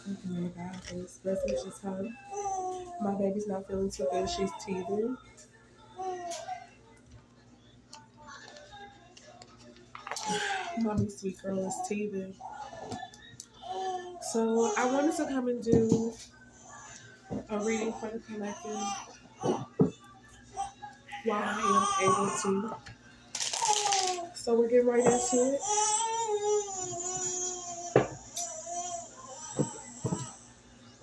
Okay, guys, message is time. My baby's not feeling too good. She's teething. Mommy, sweet girl, is teething. So I wanted to come and do a reading for the collective while I am able to. So we're getting right into it.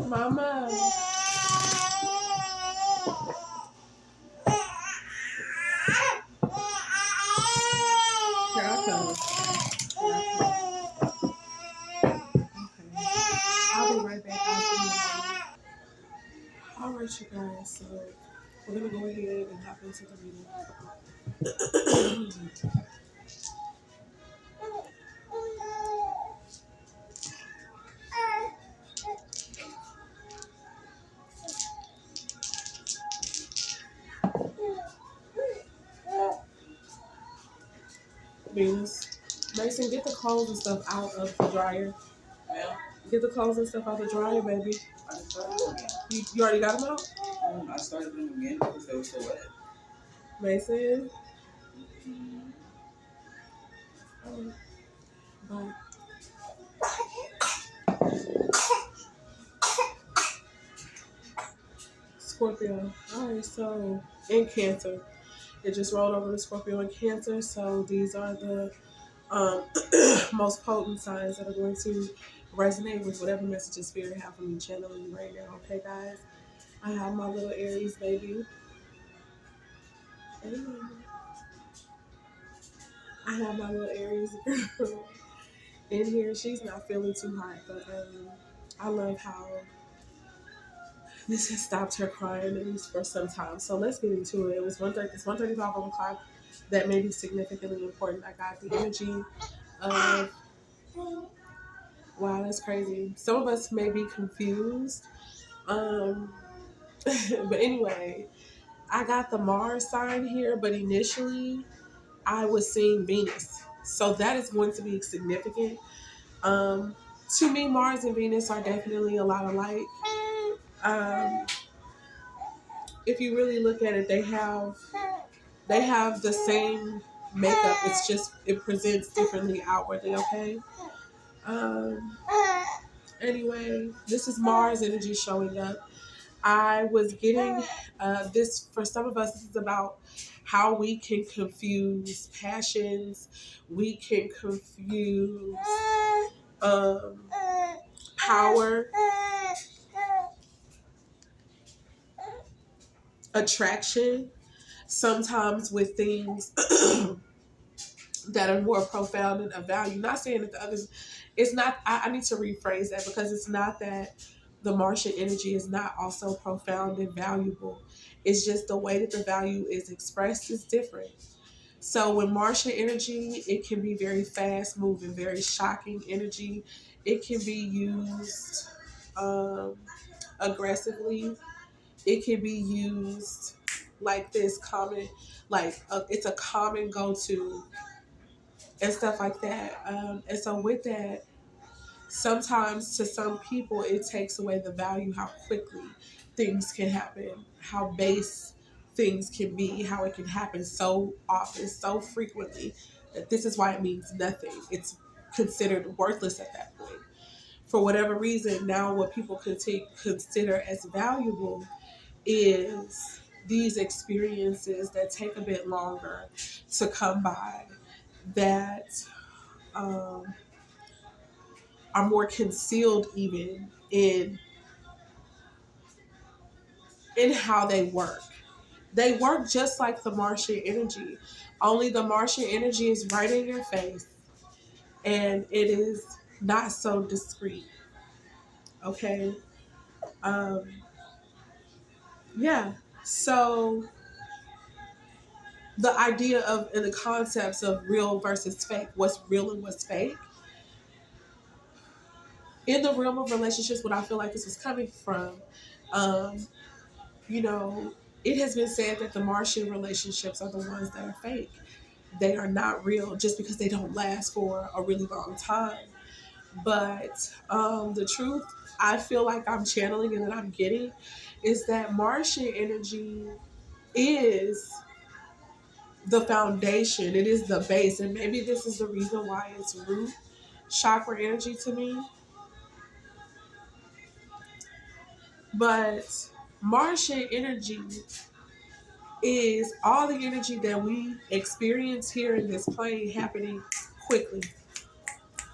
Mama. Here I come. Okay. I'll be right back. All right, you guys. So we're gonna go ahead and hop into the reading. Venus. Mason, get the clothes and stuff out of the dryer. Yeah. Get the clothes and stuff out of the dryer, baby. I just started them again. You already got them out? I started them again because they were so wet. Mason. Bye. Scorpio. Alright, so in Cancer. It just rolled over to Scorpio and Cancer. So these are the most potent signs that are going to resonate with whatever messages Spirit have for me channeling right now. Okay, guys? I have my little Aries baby. I have my little Aries girl in here. She's not feeling too hot, but I love how this has stopped her crying at least for some time. So let's get into it. It was 1:30. It's 1:35 on the clock. That may be significantly important. I got the energy of wow, that's crazy. Some of us may be confused. But anyway, I got the Mars sign here, but initially I was seeing Venus. So that is going to be significant. To me, Mars and Venus are definitely a lot alike. Um, if you really look at it, they have the same makeup. It's just it presents differently outwardly. Okay. Um, anyway, this is Mars energy showing up. I was getting this for some of us. This is about how we can confuse passions. We can confuse power, attraction, sometimes with things that are more profound and of value. Not saying that the others, it's not, I need to rephrase that because it's not that the Martian energy is not also profound and valuable. It's just the way that the value is expressed is different. So with Martian energy, it can be very fast moving, very shocking energy. It can be used aggressively. It can be used like this common, like it's a common go-to and stuff like that. And so with that, sometimes to some people, it takes away the value, how quickly things can happen, how base things can be, how it can happen so often, so frequently, that this is why it means nothing. It's considered worthless at that point. For whatever reason, now what people consider as valuable is these experiences that take a bit longer to come by, that um, are more concealed even in how they work. They work just like the Martian energy, only the Martian energy is right in your face and it is not so discreet. Okay. Um, yeah. So the idea of and the concepts of real versus fake, what's real and what's fake, in the realm of relationships, what I feel like this was coming from, um, you know, it has been said that the Martian relationships are the ones that are fake. they are not real just because they don't last for a really long time. But the truth, I feel like I'm channeling and that I'm getting is that Martian energy is the foundation, it is the base. And maybe this is the reason why it's root chakra energy to me. But Martian energy is all the energy that we experience here in this plane happening quickly.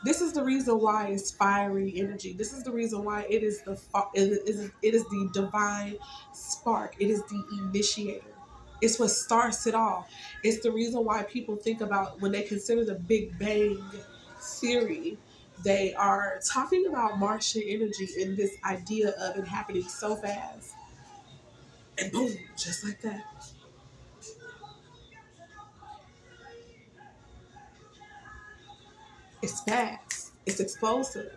This is the reason why it's fiery energy. This is the reason why it is it is the divine spark. It is the initiator. It's what starts it all. It's the reason why people think about when they consider the Big Bang theory, they are talking about Martian energy and this idea of it happening so fast. And boom, just like that. It's fast. It's explosive.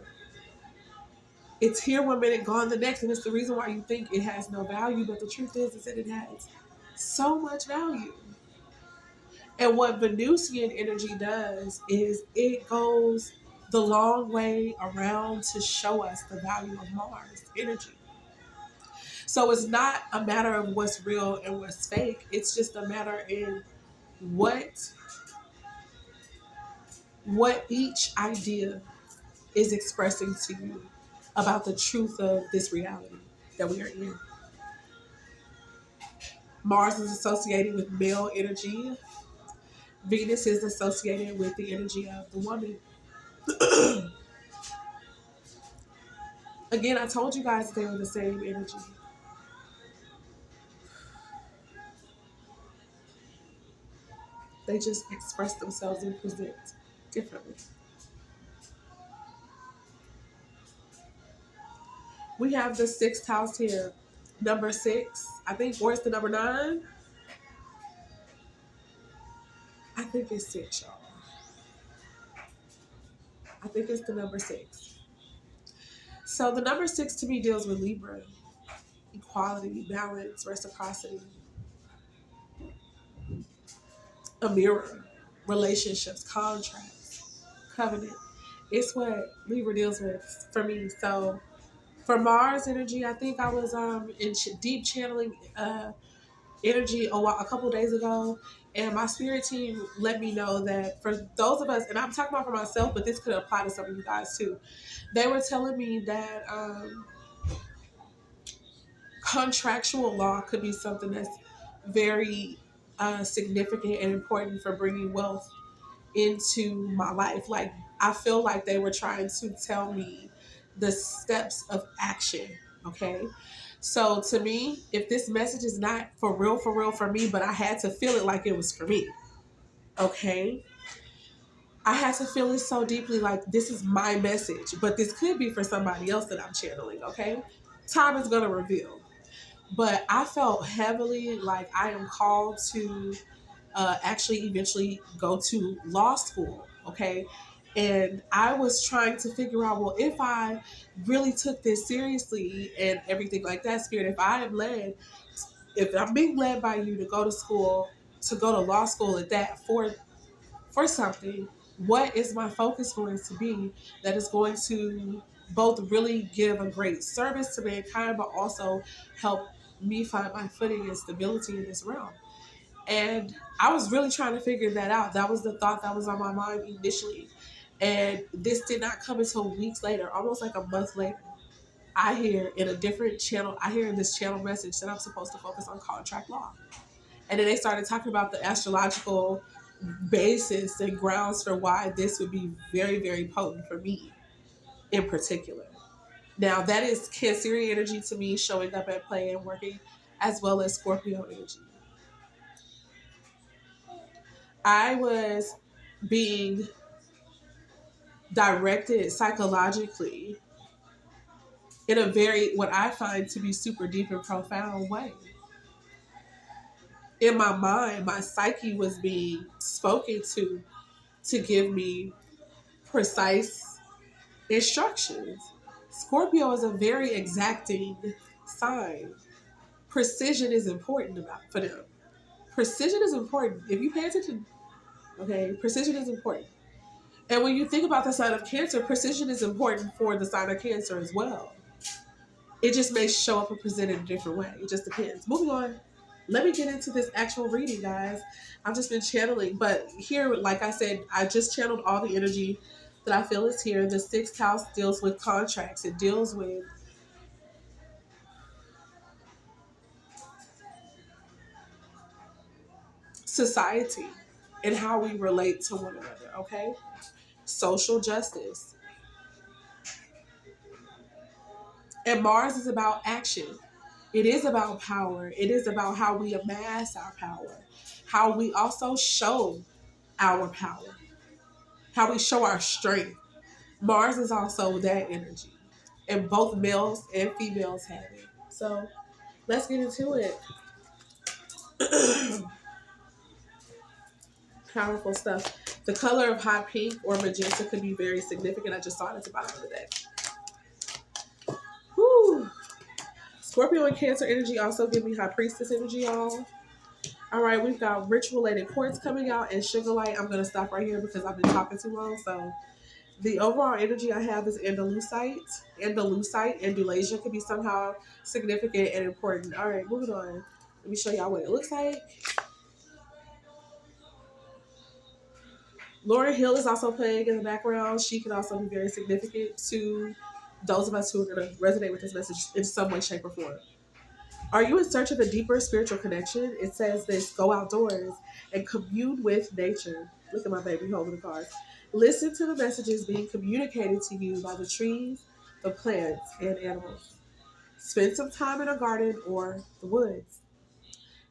It's here one minute, gone the next, and it's the reason why you think it has no value. But the truth is that it has so much value. And what Venusian energy does is it goes the long way around to show us the value of Mars energy. So it's not a matter of what's real and what's fake. It's just a matter in what what each idea is expressing to you about the truth of this reality that we are in. Mars is associated with male energy. Venus is associated with the energy of the woman. Again, I told you guys they were the same energy. They just express themselves and present differently. We have the sixth house here. Number six. I think, where's the number nine? I think it's six, y'all. I think it's the number six. So the number six to me deals with Libra, equality, balance, reciprocity, a mirror, relationships, contracts, covenant. It's what Libra deals with for me. So for Mars energy, I think I was in deep channeling energy a couple days ago, and my spirit team let me know that for those of us, and I'm talking about for myself, but this could apply to some of you guys too. They were telling me that contractual law could be something that's very significant and important for bringing wealth into my life. Like, I feel like they were trying to tell me the steps of action. Okay. So to me, if this message is not for real for me, but I had to feel it like it was for me. Okay. I had to feel it so deeply like this is my message, but this could be for somebody else that I'm channeling. Okay. Time is going to reveal. But I felt heavily like I am called to actually eventually go to law school. Okay. And I was trying to figure out, well, if I really took this seriously and everything like that, Spirit, if I'm being led by you to go to school, to go to law school at that for something, what is my focus going to be that is going to both really give a great service to mankind, but also help me find my footing and stability in this realm? And I was really trying to figure that out. That was the thought that was on my mind initially. And this did not come until weeks later, almost like a month later. I hear in a different channel, I hear in this channel message that I'm supposed to focus on contract law. And then they started talking about the astrological basis and grounds for why this would be very, very potent for me in particular. Now, that is Cancerian energy to me showing up at play and working, as well as Scorpio energy. I was being directed psychologically in a very, what I find to be super deep and profound way. In my mind, my psyche was being spoken to give me precise instructions. Scorpio is a very exacting sign. Precision is important for them. Precision is important. If you pay attention, Okay, precision is important. And when you think about the sign of Cancer, precision is important for the sign of Cancer as well. It just may show up and present in a different way. It just depends. Moving on. Let me get into this actual reading, guys. I've just been channeling, but here, like I said, I just channeled all the energy that I feel is here. The sixth house deals with contracts. It deals with society and how we relate to one another. Okay, social justice, and Mars is about action. It is about power. It is about how we amass our power, how we also show our power, how we show our strength. Mars is also that energy, and both males and females have it. So let's get into it. Powerful stuff. The color of hot pink or magenta could be very significant. I just saw it at the bottom of the deck. Whew. Scorpio and Cancer energy also give me High Priestess energy, y'all. All right, we've got rich-related quartz coming out and sugar light. I'm going to stop right here because I've been talking too long. So the overall energy I have is Andalusite. Andalusite, Andalasia could be somehow significant and important. All right, moving on. Let me show y'all what it looks like. Lauryn Hill is also playing in the background. She can also be very significant to those of us who are going to resonate with this message in some way, shape, or form. Are you in search of a deeper spiritual connection? It says this: go outdoors and commune with nature. Look at my baby holding the cards. Listen to the messages being communicated to you by the trees, the plants, and animals. Spend some time in a garden or the woods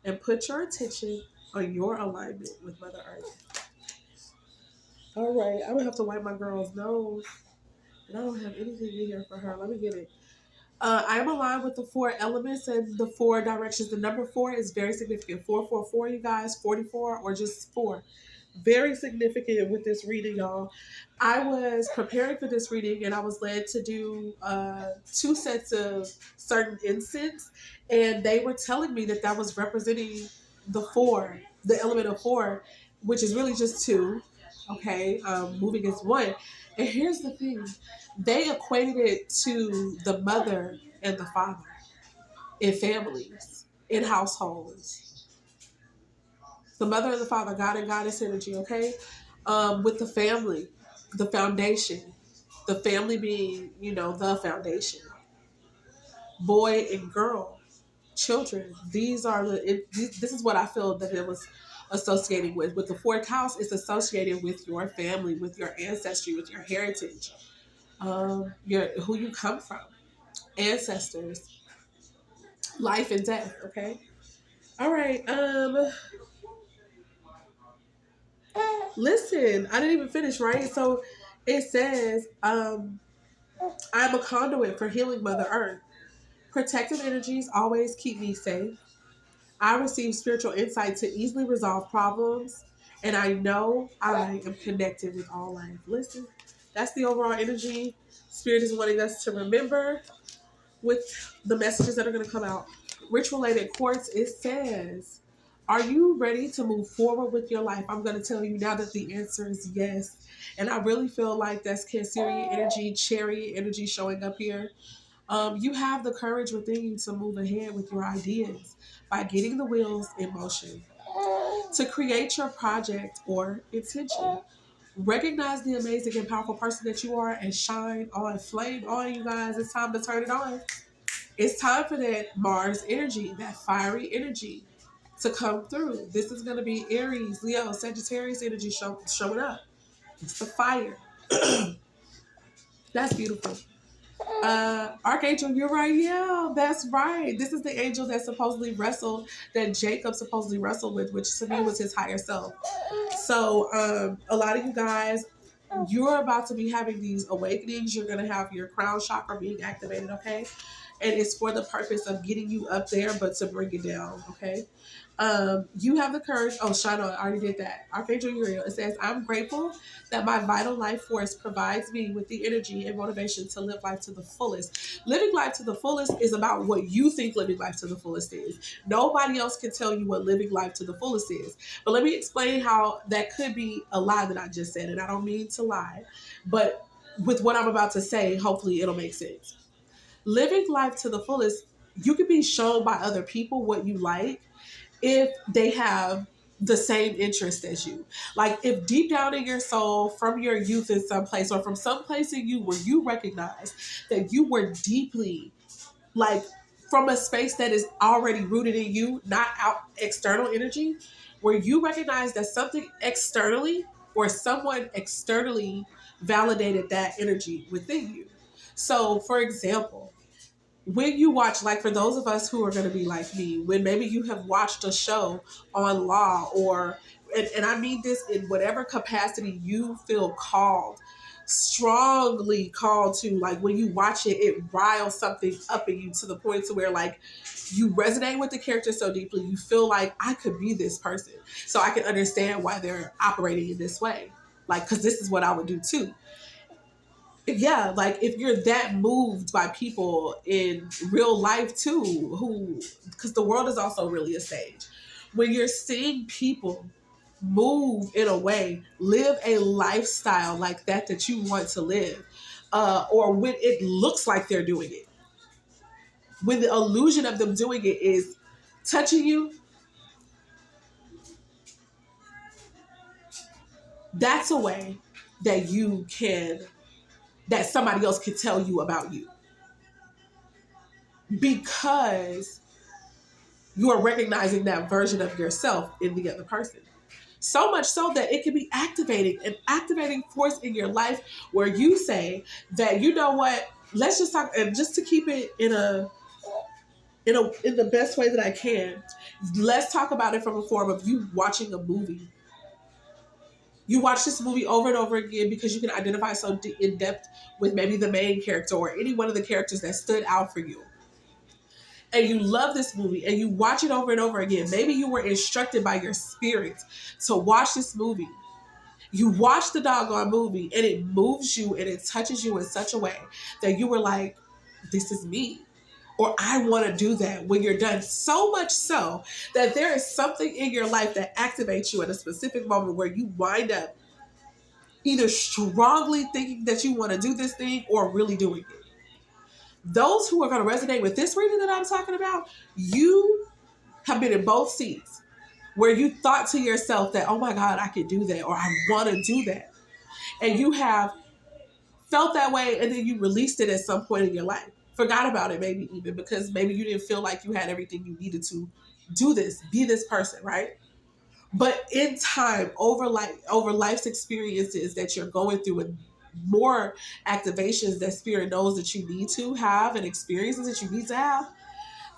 and put your attention on your alignment with Mother Earth. All right, I'm gonna have to wipe my girl's nose, and I don't have anything in here for her. Let me get it. I am aligned with the four elements and the four directions. The number four is very significant. 444, you guys, 44, or just four. Very significant with this reading, y'all. I was preparing for this reading and I was led to do two sets of certain incense, and they were telling me that that was representing the four, the element of four, which is really just two. Okay, moving is one. And here's the thing: they equated it to the mother and the father in families, in households. The mother and the father, God and goddess energy, okay? With the family, the foundation, the family being, the foundation. Boy and girl, children, these are this is what I feel that it was associating with. With the fourth house, it's associated with your family, with your ancestry, with your heritage, your who you come from, ancestors, life and death. Okay. All right. Listen, I didn't even finish. Right. So it says, I'm a conduit for healing Mother Earth. Protective energies always keep me safe. I receive spiritual insight to easily resolve problems, and I know I am connected with all life. Listen, that's the overall energy Spirit is wanting us to remember with the messages that are going to come out. Rich related quartz, it says, are you ready to move forward with your life? I'm going to tell you now that the answer is yes. And I really feel like that's Cancerian energy, Chariot energy showing up here. You have the courage within you to move ahead with your ideas by getting the wheels in motion. To create your project or intention. Recognize the amazing and powerful person that you are and shine on, flame on, you guys. It's time to turn it on. It's time for that Mars energy, that fiery energy to come through. This is going to be Aries, Leo, Sagittarius energy showing up. It's the fire. That's beautiful. Archangel Uriel, yeah, that's right. This is the angel that supposedly wrestled, that Jacob supposedly wrestled with, which to me was his higher self. So, a lot of you guys, you're about to be having these awakenings. You're going to have your crown chakra being activated, okay? and it's for the purpose of getting you up there, but to bring it down. Okay. You have the courage. Oh, Shauna, I already did that. Archangel Uriel. It says, I'm grateful that my vital life force provides me with the energy and motivation to live life to the fullest. Living life to the fullest is about what you think living life to the fullest is. Nobody else can tell you what living life to the fullest is. But let me explain how that could be a lie that I just said. And I don't mean to lie, but with what I'm about to say, hopefully it'll make sense. Living life to the fullest, you can be shown by other people what you like if they have the same interest as you. Like if deep down in your soul, from your youth in some place or from some place in you where you recognize that you were deeply like from a space that is already rooted in you, not out external energy, where you recognize that something externally or someone externally validated that energy within you. So for example, when you watch, like for those of us who are going to be like me, when maybe you have watched a show on law or, and I mean this in whatever capacity you feel called, strongly called to, like when you watch it, it riles something up in you to the point to where like you resonate with the character so deeply, you feel like I could be this person. So I can understand why they're operating in this way. Like, cause this is what I would do too. Yeah, like if you're that moved by people in real life too, who, because the world is also really a stage, when you're seeing people move in a way, live a lifestyle like that you want to live, or when it looks like they're doing it, when the illusion of them doing it is touching you, that's a way that you can, that somebody else can tell you about you because you are recognizing that version of yourself in the other person. So much so that it can be activating, an activating force in your life where you say that, you know what, let's just talk, and just to keep it in the best way that I can, let's talk about it from a form of you watching a movie. You watch this movie over and over again because you can identify so in depth with maybe the main character or any one of the characters that stood out for you, and you love this movie and you watch it over and over again. Maybe you were instructed by your spirit to watch this movie. You watch the doggone movie and it moves you and it touches you in such a way that you were like, this is me. Or I want to do that when you're done. So much so that there is something in your life that activates you at a specific moment where you wind up either strongly thinking that you want to do this thing or really doing it. Those who are going to resonate with this reading that I'm talking about, you have been in both seats where you thought to yourself that, oh my God, I could do that, or I want to do that. And you have felt that way, and then you released it at some point in your life. Forgot about it, maybe even because maybe you didn't feel like you had everything you needed to do this, be this person, right? But in time, over life's experiences that you're going through, and more activations that spirit knows that you need to have, and experiences that you need to have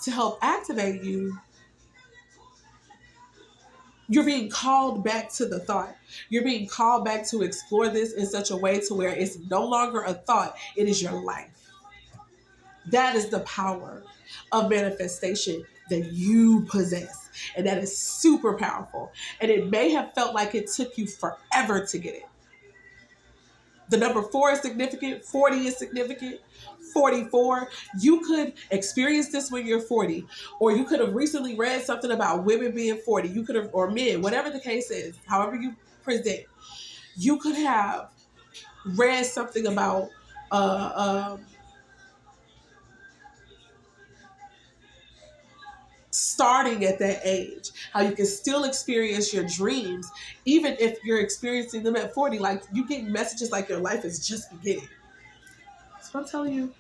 to help activate you, you're being called back to the thought. You're being called back to explore this in such a way to where it's no longer a thought, it is your life. That is the power of manifestation that you possess. And that is super powerful. And it may have felt like it took you forever to get it. The number 4 is significant, 40 is significant, 44. You could experience this when you're 40, or you could have recently read something about women being 40. You could have, or men, whatever the case is, however you present, you could have read something about starting at that age, how you can still experience your dreams even if you're experiencing them at 40. Like you get messages like your life is just beginning. So I'm telling you,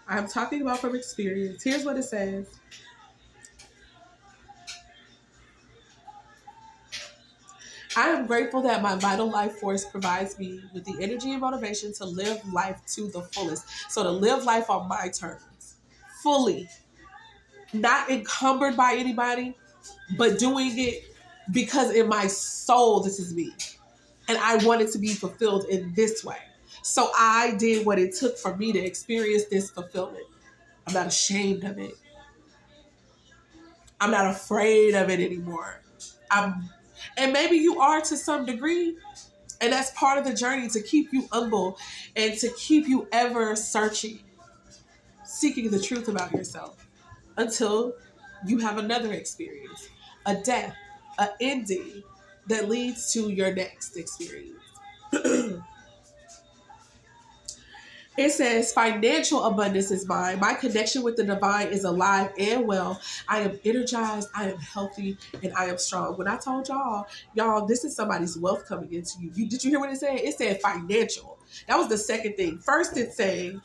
I'm talking about from experience. Here's what it says. I am grateful that my vital life force provides me with the energy and motivation to live life to the fullest. So to live life on my terms, fully, not encumbered by anybody, but doing it because in my soul, this is me. And I wanted to be fulfilled in this way. So I did what it took for me to experience this fulfillment. I'm not ashamed of it. I'm not afraid of it anymore. I'm, and maybe you are to some degree, and that's part of the journey to keep you humble and to keep you ever searching, seeking the truth about yourself until you have another experience, a death, an ending that leads to your next experience. It says, financial abundance is mine. My connection with the divine is alive and well. I am energized, I am healthy, and I am strong. When I told y'all, this is somebody's wealth coming into you. Did you hear what it said? It said financial. That was the second thing. First, it's saying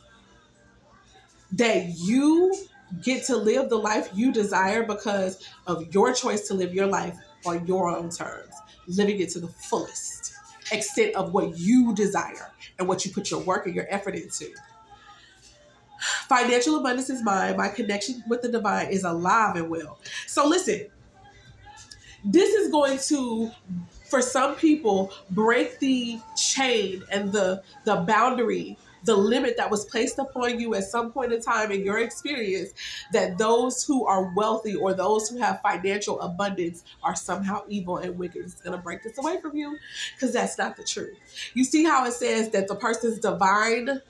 that you get to live the life you desire because of your choice to live your life on your own terms, living it to the fullest extent of what you desire and what you put your work and your effort into. Financial abundance is mine. My connection with the divine is alive and well. So listen, this is going to, for some people, break the chain and the boundary, the limit that was placed upon you at some point in time in your experience, that those who are wealthy or those who have financial abundance are somehow evil and wicked. It's going to break this away from you because that's not the truth. You see how it says that the person's divine,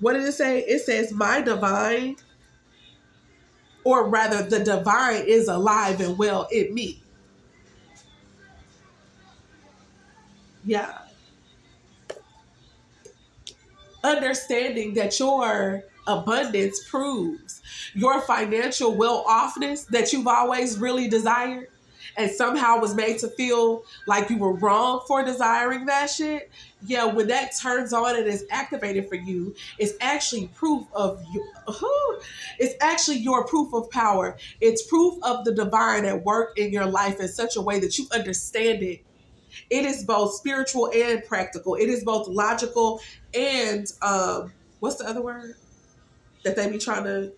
what did it say? It says, my divine, or rather, the divine is alive and well in me. Yeah. Understanding that your abundance proves your financial well-offness that you've always really desired and somehow was made to feel like you were wrong for desiring that shit. Yeah, when that turns on and is activated for you, it's actually proof of you. It's actually your proof of power. It's proof of the divine at work in your life in such a way that you understand it. It is both spiritual and practical. It is both logical and what's the other word that they be trying to?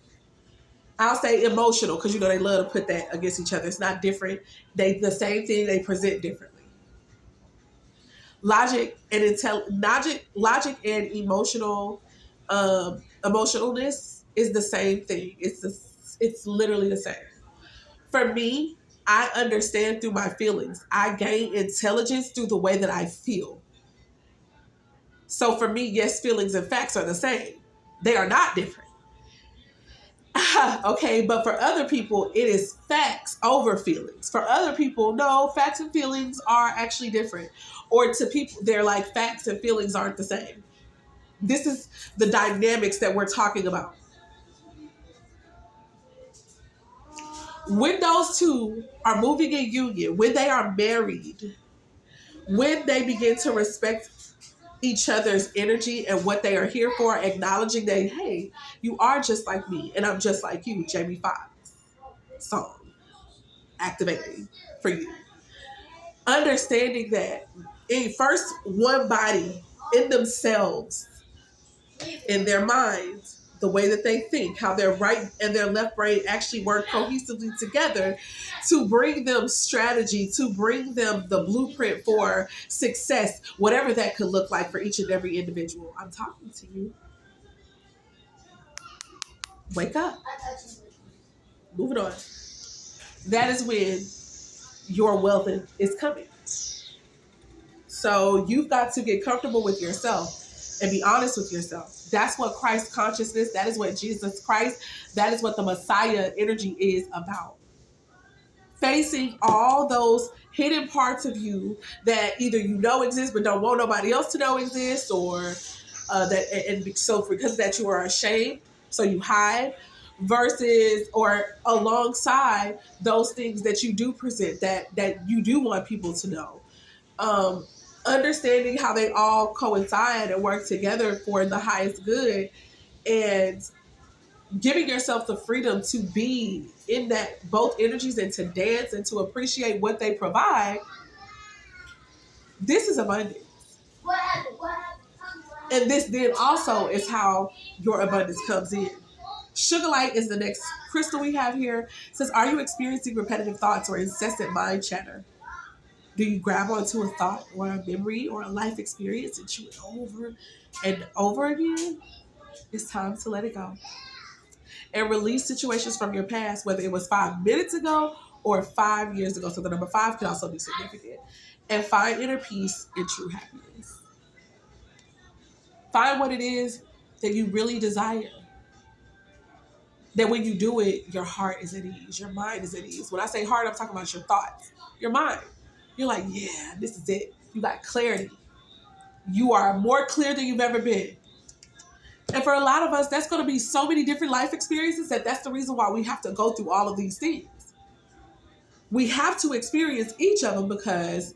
I'll say emotional because you know they love to put that against each other. It's not different. They the same thing. They present differently. Logic and emotionalness is the same thing. It's literally the same. For me, I understand through my feelings. I gain intelligence through the way that I feel. So for me, yes, feelings and facts are the same. They are not different. Okay, but for other people, it is facts over feelings. For other people, no, facts and feelings are actually different. Or to people, they're like facts and feelings aren't the same. This is the dynamics that we're talking about. When those two are moving in union, when they are married, when they begin to respect each other's energy and what they are here for, acknowledging that, hey, you are just like me and I'm just like you, Jamie Foxx song activating for you. Understanding that in first one body in themselves, in their minds, the way that they think, how their right and their left brain actually work cohesively together to bring them strategy, to bring them the blueprint for success, whatever that could look like for each and every individual. I'm talking to you. Wake up. Moving on. That is when your wealth is coming. So you've got to get comfortable with yourself and be honest with yourself. That's what Christ consciousness, that is what Jesus Christ, that is what the Messiah energy is about. Facing all those hidden parts of you that either you know exist but don't want nobody else to know exist, or that and so because of that you are ashamed, so you hide, versus or alongside those things that you do present that you do want people to know. Um, Understanding how they all coincide and work together for the highest good, and giving yourself the freedom to be in that both energies and to dance and to appreciate what they provide. This is abundance. And this then also is how your abundance comes in. Sugar light is the next crystal we have here. It says, are you experiencing repetitive thoughts or incessant mind chatter? Do you grab onto a thought or a memory or a life experience and chew it over and over again? It's time to let it go. and release situations from your past, whether it was 5 minutes ago or 5 years ago. So the number five can also be significant. And find inner peace and true happiness. Find what it is that you really desire. That when you do it, your heart is at ease, your mind is at ease. When I say heart, I'm talking about your thoughts, your mind. You're like, yeah, this is it. You got clarity. You are more clear than you've ever been. And for a lot of us, that's going to be so many different life experiences that's the reason why we have to go through all of these things. We have to experience each of them because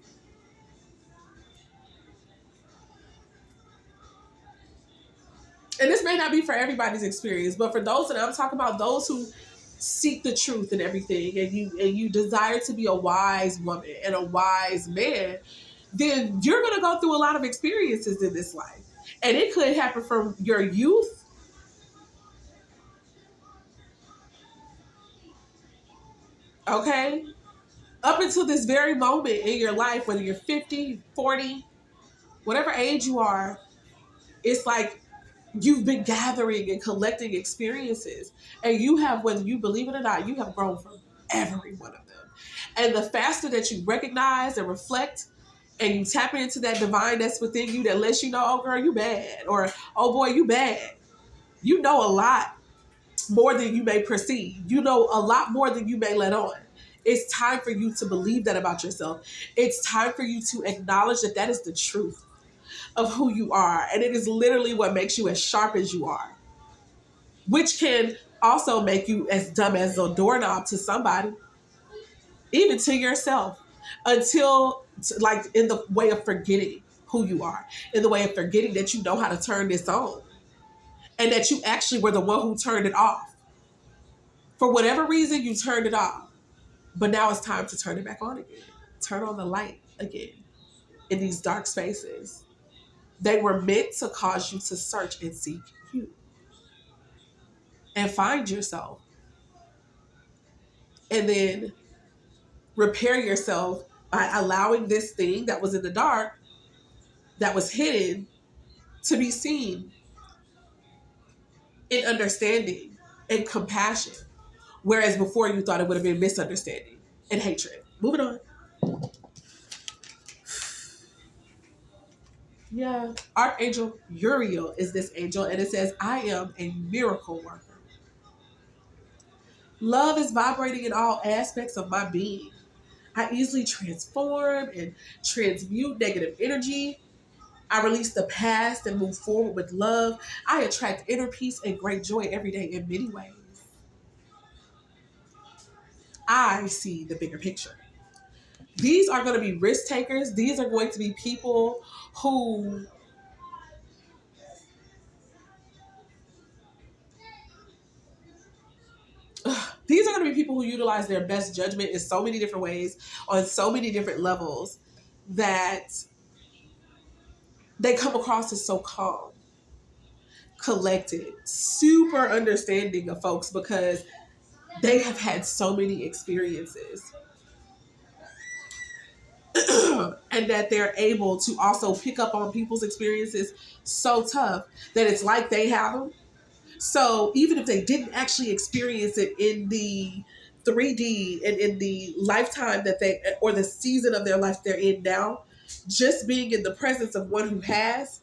and this may not be for everybody's experience, but for those that I'm talking about, those who seek the truth and everything, and you desire to be a wise woman and a wise man, then you're going to go through a lot of experiences in this life. And it could happen from your youth, okay, up until this very moment in your life, whether you're 50, 40, whatever age you are. It's like you've been gathering and collecting experiences, and you have, whether you believe it or not, you have grown from every one of them. And the faster that you recognize and reflect and you tap into that divine that's within you that lets you know, oh girl, you bad, or oh boy, you bad. You know a lot more than you may perceive. You know a lot more than you may let on. It's time for you to believe that about yourself. It's time for you to acknowledge that that is the truth of who you are. And it is literally what makes you as sharp as you are, which can also make you as dumb as a doorknob to somebody, even to yourself, until, like, in the way of forgetting who you are, in the way of forgetting that you know how to turn this on, and that you actually were the one who turned it off. For whatever reason, you turned it off. But now it's time to turn it back on again. Turn on the light again in these dark spaces. They were meant to cause you to search and seek you and find yourself. And then repair yourself by allowing this thing that was in the dark, that was hidden, to be seen in understanding and compassion. Whereas before you thought it would have been misunderstanding and hatred. Moving on. Yeah. Archangel Uriel is this angel, and it says, I am a miracle worker. Love is vibrating in all aspects of my being. I easily transform and transmute negative energy. I release the past and move forward with love. I attract inner peace and great joy every day in many ways. I see the bigger picture. These are going to be risk takers. These are going to be people who these are going to be people who utilize their best judgment in so many different ways, on so many different levels, that they come across as so calm, collected, super understanding of folks because they have had so many experiences. And that they're able to also pick up on people's experiences so tough that it's like they have them. So even if they didn't actually experience it in the 3D and in the lifetime that they, or the season of their life they're in now, just being in the presence of one who has,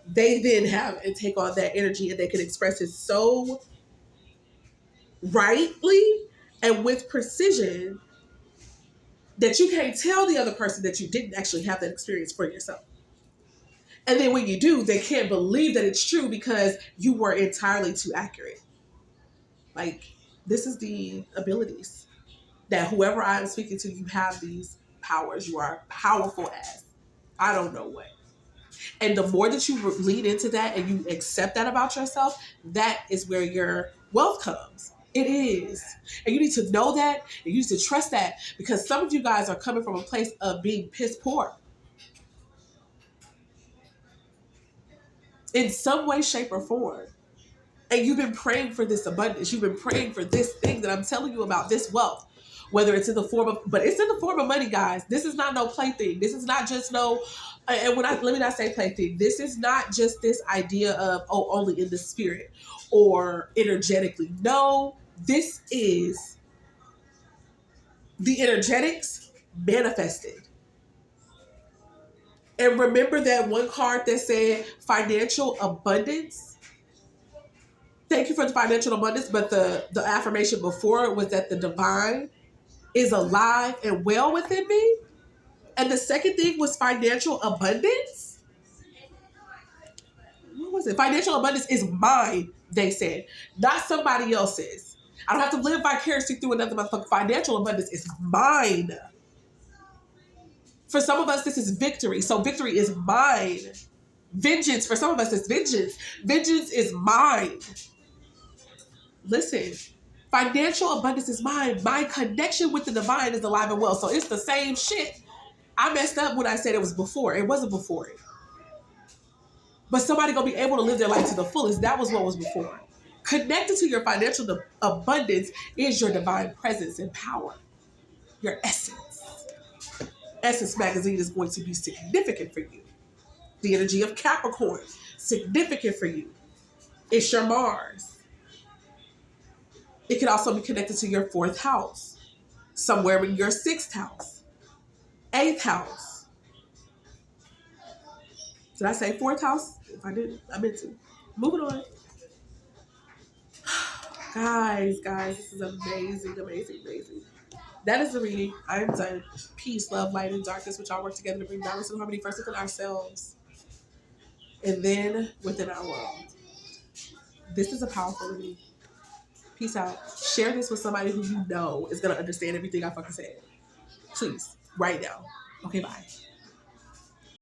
they then have and take on that energy, and they can express it so rightly and with precision that you can't tell the other person that you didn't actually have that experience for yourself. And then when you do, they can't believe that it's true because you were entirely too accurate. Like, this is the abilities that whoever I'm speaking to, you have these powers. You are powerful as I don't know what. And the more that you lean into that and you accept that about yourself, that is where your wealth comes. It is. And you need to know that, and you need to trust that, because some of you guys are coming from a place of being piss poor. In some way, shape, or form. And you've been praying for this abundance. You've been praying for this thing that I'm telling you about, this wealth. whether it's in the form of, but it's in the form of money, guys. This is not no plaything. This is not just no, and let me not say plaything. This is not just this idea of, oh, only in the spirit or energetically. No, this is the energetics manifested. And remember that one card that said financial abundance? Thank you for the financial abundance, but the affirmation before it was that the divine is alive and well within me. And the second thing was financial abundance. What was it? Financial abundance is mine, they said, not somebody else's. I don't have to live vicariously through another motherfucker. Financial abundance is mine. For some of us, this is victory. So victory is mine. Vengeance, for some of us, is vengeance. Vengeance is mine. Listen, financial abundance is mine. My connection with the divine is alive and well. So it's the same shit. I messed up when I said it was before. It wasn't before it. But somebody gonna be able to live their life to the fullest. That was what was before. Connected to your financial abundance is your divine presence and power. Your essence. Essence magazine is going to be significant for you. The energy of Capricorn, significant for you. It's your Mars. It can also be connected to your fourth house, somewhere in your sixth house, eighth house. Did I say fourth house? If I didn't, I meant to. Moving on. Guys, this is amazing, amazing, amazing. That is the reading. I am done. Peace, love, light, and darkness, which all work together to bring balance and harmony first within ourselves and then within our world. This is a powerful reading. Peace out. Share this with somebody who you know is going to understand everything I fucking said. Please, right now. Okay, bye.